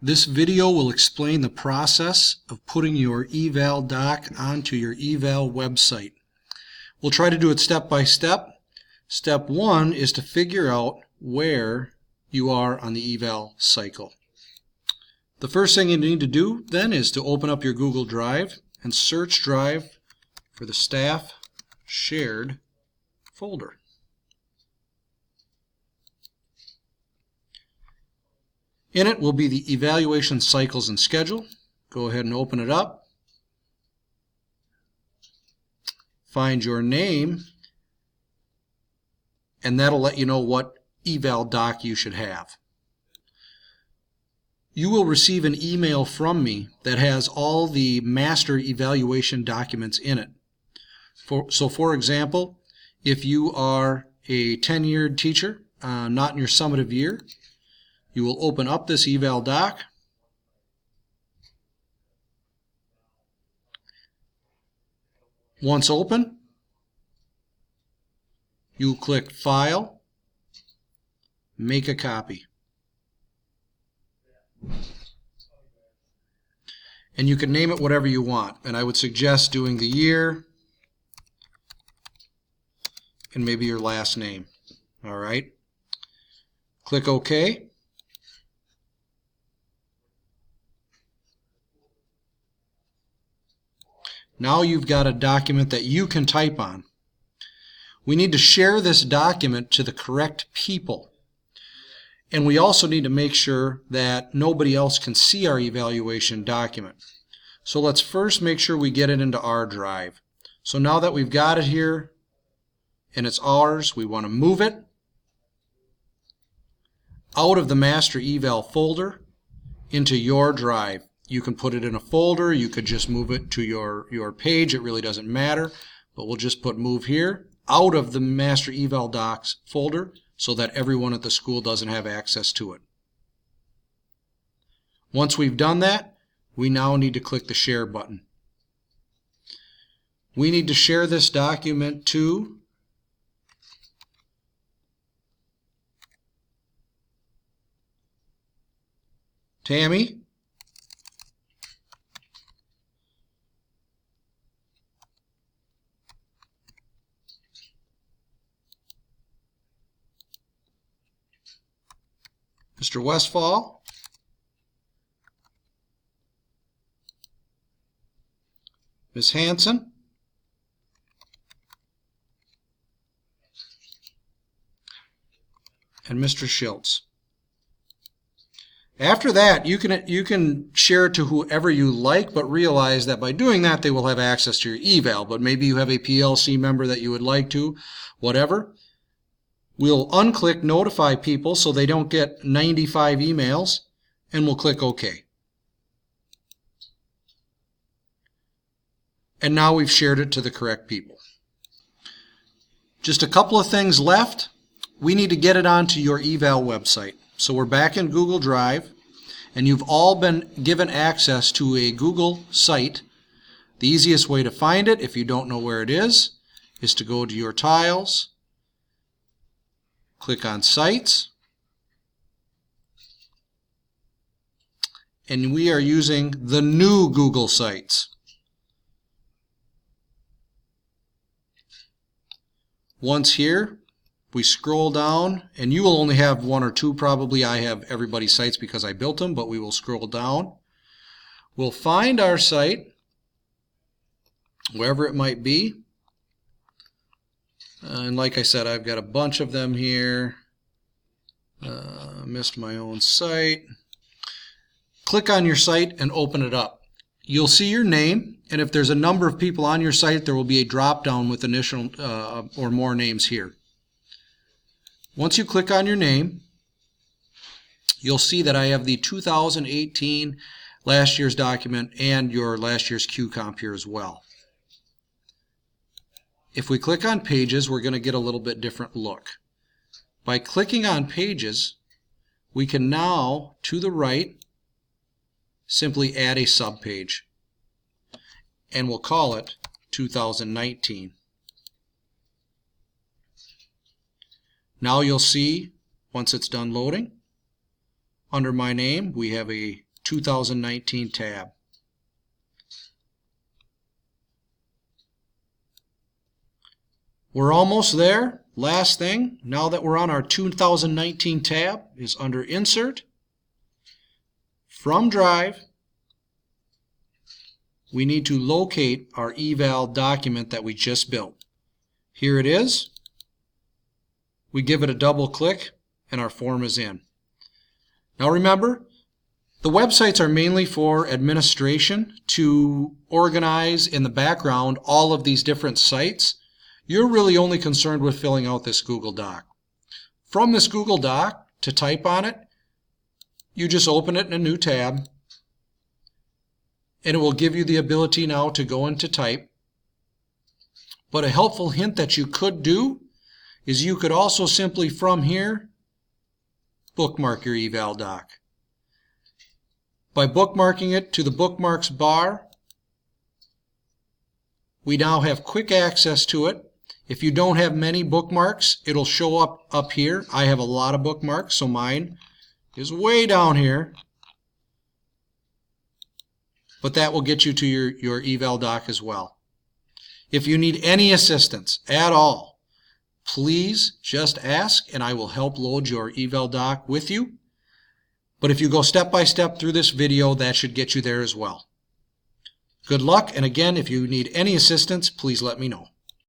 This video will explain the process of putting your eval doc onto your eval website. We'll try to do it step by step. Step one is to figure out where you are on the eval cycle. The first thing you need to do then is to open up your Google Drive and search Drive for the staff shared folder. In it will be the evaluation cycles and schedule. Go ahead and open it up. Find your name, and that'll let you know what eval doc you should have. You will receive an email from me that has all the master evaluation documents in it. So for example, if you are a tenured teacher, not in your summative year, you will open up this eval doc. Once open, you click File, Make a Copy. And you can name it whatever you want. And I would suggest doing the year and maybe your last name. All right. Click OK. Now you've got a document that you can type on. We need to share this document to the correct people. And we also need to make sure that nobody else can see our evaluation document. So let's first make sure we get it into our drive. So now that we've got it here and it's ours, we want to move it out of the master eval folder into your drive. You can put it in a folder, you could just move it to your page, it really doesn't matter, but we'll just put move here out of the master eval docs folder so that everyone at the school doesn't have access to it. Once we've done that, we now need to click the share button. We need to share this document to Tammy, Mr. Westfall, Ms. Hanson, and Mr. Schultz. After that, you can share it to whoever you like, but realize that by doing that, they will have access to your eval. But maybe you have a PLC member that you would like to, whatever. We'll unclick Notify People so they don't get 95 emails, and we'll click OK. And now we've shared it to the correct people. Just a couple of things left. We need to get it onto your eval website. So we're back in Google Drive, and you've all been given access to a Google site. The easiest way to find it, if you don't know where it is to go to your tiles, click on Sites, and we are using the new Google Sites. Once here, we scroll down, and you will only have one or two probably. I have everybody's sites because I built them, but we will scroll down. We'll find our site, wherever it might be. And like I said, I've got a bunch of them here. Missed my own site. Click on your site and open it up. You'll see your name, and if there's a number of people on your site, there will be a drop down with initial or more names here. Once you click on your name, you'll see that I have the 2018 last year's document and your last year's QComp here as well. If we click on Pages, we're going to get a little bit different look. By clicking on Pages, we can now, to the right, simply add a subpage, and we'll call it 2019. Now you'll see, once it's done loading, under my name we have a 2019 tab. We're almost there. Last thing, now that we're on our 2019 tab, is under Insert, from Drive, we need to locate our eval document that we just built. Here it is. We give it a double click and our form is in. Now remember, the websites are mainly for administration, to organize in the background all of these different sites. You're really only concerned with filling out this Google Doc. From this Google Doc, to type on it, you just open it in a new tab, and it will give you the ability now to go into type. But a helpful hint that you could do is you could also simply from here bookmark your eval doc. By bookmarking it to the bookmarks bar, we now have quick access to it. If you don't have many bookmarks, it'll show up here. I have a lot of bookmarks, so mine is way down here. But that will get you to your eval doc as well. If you need any assistance at all, please just ask and I will help load your eval doc with you. But if you go step by step through this video, that should get you there as well. Good luck, and again, if you need any assistance, please let me know.